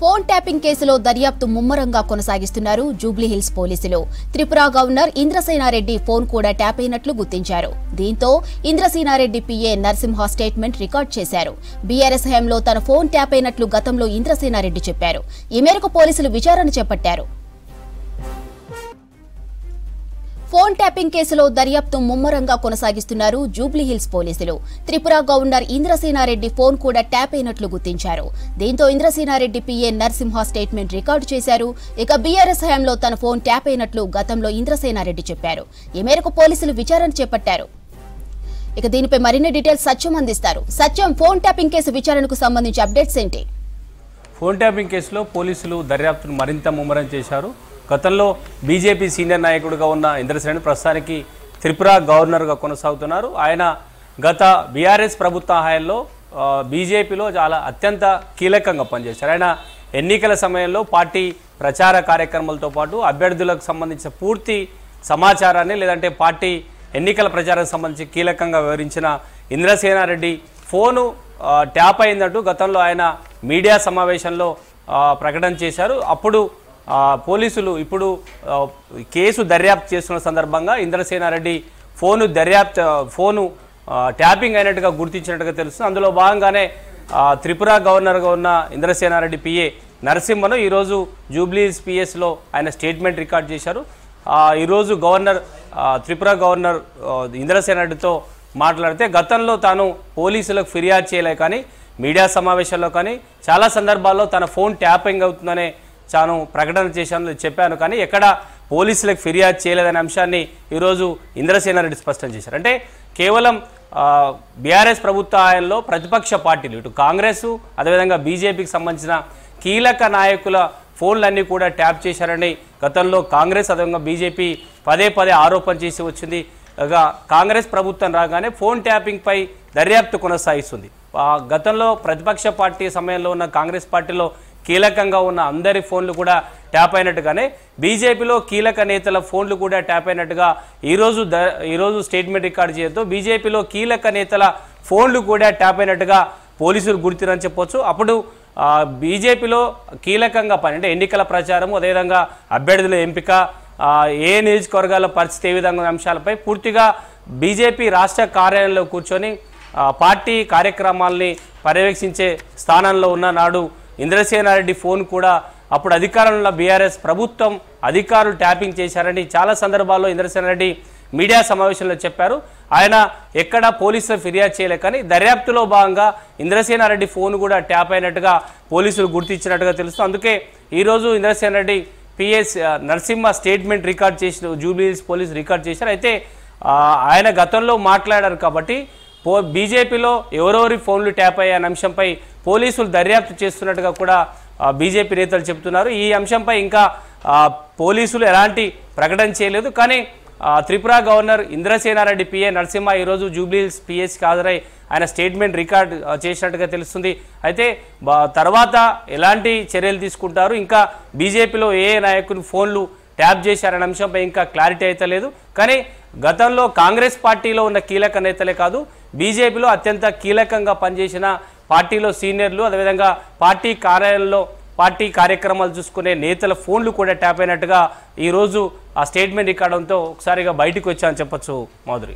Phone tapping కేసులో దర్యాప్తు ముమ్మరంగా కొనసాగిస్తున్నారు జూబ్లీహిల్స్ పోలీసులు. త్రిపుర గవర్నర్ ఇంద్రసేనారెడ్డి ఫోన్ కూడా ట్యాప్ అయినట్లు గుర్తించారు. దీంతో Indrasena Reddy PA Narasimha statement record చేశారు. బీఆర్ఎస్ హయాంలో తన ఫోన్ ట్యాప్ అయినట్లు గతంలో ఇంద్రసేనారెడ్డి చెప్పారు. ఈ మేరకు పోలీసులు విచారణ చేపట్టారు. ఫోన్ ట్యాపింగ్ కేసులో దర్యాప్తు ముమ్మరంగా కొనసాగిస్తున్నారు జూబ్లీహిల్స్ పోలీసులు. త్రిపుర గవర్నర్ ఇంద్రసేనారెడ్డి ఫోన్ కూడా ట్యాప్ అయినట్లు గుర్తించారు. దీంతో Indrasena Reddy PA Narasimha statement record చేశారు. ఇక బీఆర్ఎస్ హయాంలో తన ఫోన్ ట్యాప్ అయినట్లు గతంలో ఇంద్రసేనారెడ్డి చెప్పారు. ఈ మేరకు పోలీసులు విచారణ చేపట్టారు. ఇక దీనిపై మరిన్ని డీటెయిల్స్ సత్యం అందిస్తారు. సత్యం, ఫోన్ ట్యాపింగ్ కేసు విచారణకు సంబంధించి అప్డేట్స్ ఏంటి? ఫోన్ ట్యాపింగ్ కేసులో పోలీసులు దర్యాప్తును మరింత ముమ్మరం చేశారు. గతంలో బీజేపీ సీనియర్ నాయకుడిగా ఉన్న ఇంద్రసేనారెడ్డి ప్రస్తుతానికి త్రిపుర గవర్నర్గా కొనసాగుతున్నారు. ఆయన గత బీఆర్ఎస్ ప్రభుత్వ హయాంలో బీజేపీలో చాలా అత్యంత కీలకంగా పనిచేశారు. ఆయన ఎన్నికల సమయంలో పార్టీ ప్రచార కార్యక్రమాలతో పాటు అభ్యర్థులకు సంబంధించిన పూర్తి సమాచారాన్ని లేదంటే పార్టీ ఎన్నికల ప్రచారానికి సంబంధించి కీలకంగా వివరించిన ఇంద్రసేనారెడ్డి ఫోను ట్యాప్ అయిందంటూ గతంలో ఆయన మీడియా సమావేశంలో ప్రకటన చేశారు. అప్పుడు పోలీసులు ఇప్పుడు కేసు దర్యాప్తు చేస్తున్న సందర్భంగా ఇంద్రసేనారెడ్డి ఫోను ట్యాపింగ్ అయినట్టుగా గుర్తించినట్టుగా తెలుస్తుంది. అందులో భాగంగానే త్రిపుర గవర్నర్గా ఉన్న ఇంద్రసేనారెడ్డి పిఏ నరసింహను ఈరోజు జూబ్లీహిల్స్ పిఎస్లో ఆయన స్టేట్మెంట్ రికార్డ్ చేశారు. ఈరోజు త్రిపుర గవర్నర్ ఇంద్రసేనారెడ్డితో మాట్లాడితే గతంలో తాను పోలీసులకు ఫిర్యాదు చేయలే కానీ మీడియా సమావేశాల్లో కానీ చాలా సందర్భాల్లో తన ఫోన్ ట్యాపింగ్ అవుతుందనే తాను ప్రకటన చేశాను చెప్పాను కానీ ఎక్కడ పోలీసులకు ఫిర్యాదు చేయలేదనే అంశాన్ని ఈరోజు ఇంద్రసేనారెడ్డి స్పష్టం చేశారు. అంటే కేవలం బీఆర్ఎస్ ప్రభుత్వ హయాంలో ప్రతిపక్ష పార్టీలు ఇటు కాంగ్రెస్ అదేవిధంగా బీజేపీకి సంబంధించిన కీలక నాయకుల ఫోన్లన్నీ కూడా ట్యాప్ చేశారని గతంలో కాంగ్రెస్ అదేవిధంగా బీజేపీ పదే ఆరోపణ చేసి వచ్చింది. కాంగ్రెస్ ప్రభుత్వం రాగానే ఫోన్ ట్యాపింగ్పై దర్యాప్తు కొనసాగిస్తుంది. గతంలో ప్రతిపక్ష పార్టీ సమయంలో ఉన్న కాంగ్రెస్ పార్టీలో కీలకంగా ఉన్న అందరి ఫోన్లు కూడా ట్యాప్ అయినట్టుగానే బీజేపీలో కీలక నేతల ఫోన్లు కూడా ట్యాప్ అయినట్టుగా ఈరోజు స్టేట్మెంట్ రికార్డు చేయడంతో బీజేపీలో కీలక నేతల ఫోన్లు కూడా ట్యాప్ అయినట్టుగా పోలీసులు గుర్తిరని చెప్పొచ్చు. అప్పుడు బీజేపీలో కీలకంగా అంటే ఎన్నికల ప్రచారము అదేవిధంగా అభ్యర్థుల ఎంపిక ఏ నియోజకవర్గాల పరిస్థితి ఏ విధంగా అంశాలపై పూర్తిగా బీజేపీ రాష్ట్ర కార్యాలయంలో కూర్చొని పార్టీ కార్యక్రమాల్ని పర్యవేక్షించే స్థానంలో ఉన్న నాడు ఇంద్రసేనారెడ్డి ఫోన్ కూడా అప్పుడు అధికారంలో ఉన్న బీఆర్ఎస్ ప్రభుత్వం అధికారులు ట్యాపింగ్ చేశారని చాలా సందర్భాల్లో ఇంద్రసేనారెడ్డి మీడియా సమావేశంలో చెప్పారు. ఆయన ఎక్కడ పోలీసులు ఫిర్యాదు చేయలే కానీ దర్యాప్తులో భాగంగా ఇంద్రసేనారెడ్డి ఫోన్ కూడా ట్యాప్ అయినట్టుగా పోలీసులు గుర్తించినట్టుగా తెలుస్తుంది. అందుకే ఈరోజు Indrasena Reddy PS Narasimha statement record చేసిన జూబ్లీహిల్స్ పోలీసు రికార్డ్ చేశారు. అయితే ఆయన గతంలో మాట్లాడారు కాబట్టి బీజేపీలో ఎవరెవరి ఫోన్లు ట్యాప్ అయ్యే అంశంపై పోలీసులు దర్యాప్తు చేస్తున్నట్టుగా కూడా బీజేపీ నేతలు చెబుతున్నారు. ఈ అంశంపై ఇంకా పోలీసులు ఎలాంటి ప్రకటన చేయలేదు. కానీ త్రిపుర గవర్నర్ ఇంద్రసేనారెడ్డి పిఏ నరసింహ ఈరోజు జూబ్లీహిల్స్ పిఎస్కి హాజరై ఆయన స్టేట్మెంట్ రికార్డ్ చేసినట్టుగా తెలుస్తుంది. అయితే తర్వాత ఎలాంటి చర్యలు తీసుకుంటారు, ఇంకా బీజేపీలో ఏ నాయకులు ఫోన్లు ట్యాప్ చేశారనే అంశంపై ఇంకా క్లారిటీ అయితే లేదు. కానీ గతంలో కాంగ్రెస్ పార్టీలో ఉన్న కీలక నేతలే కాదు బీజేపీలో అత్యంత కీలకంగా పనిచేసిన పార్టీలో సీనియర్లు అదేవిధంగా పార్టీ కార్యాలయంలో పార్టీ కార్యక్రమాలు చూసుకునే నేతల ఫోన్లు కూడా ట్యాప్ అయినట్టుగా ఈరోజు ఆ స్టేట్మెంట్ రికార్డంతో ఒకసారిగా బయటకు వచ్చాయని చెప్పొచ్చు మాధురి.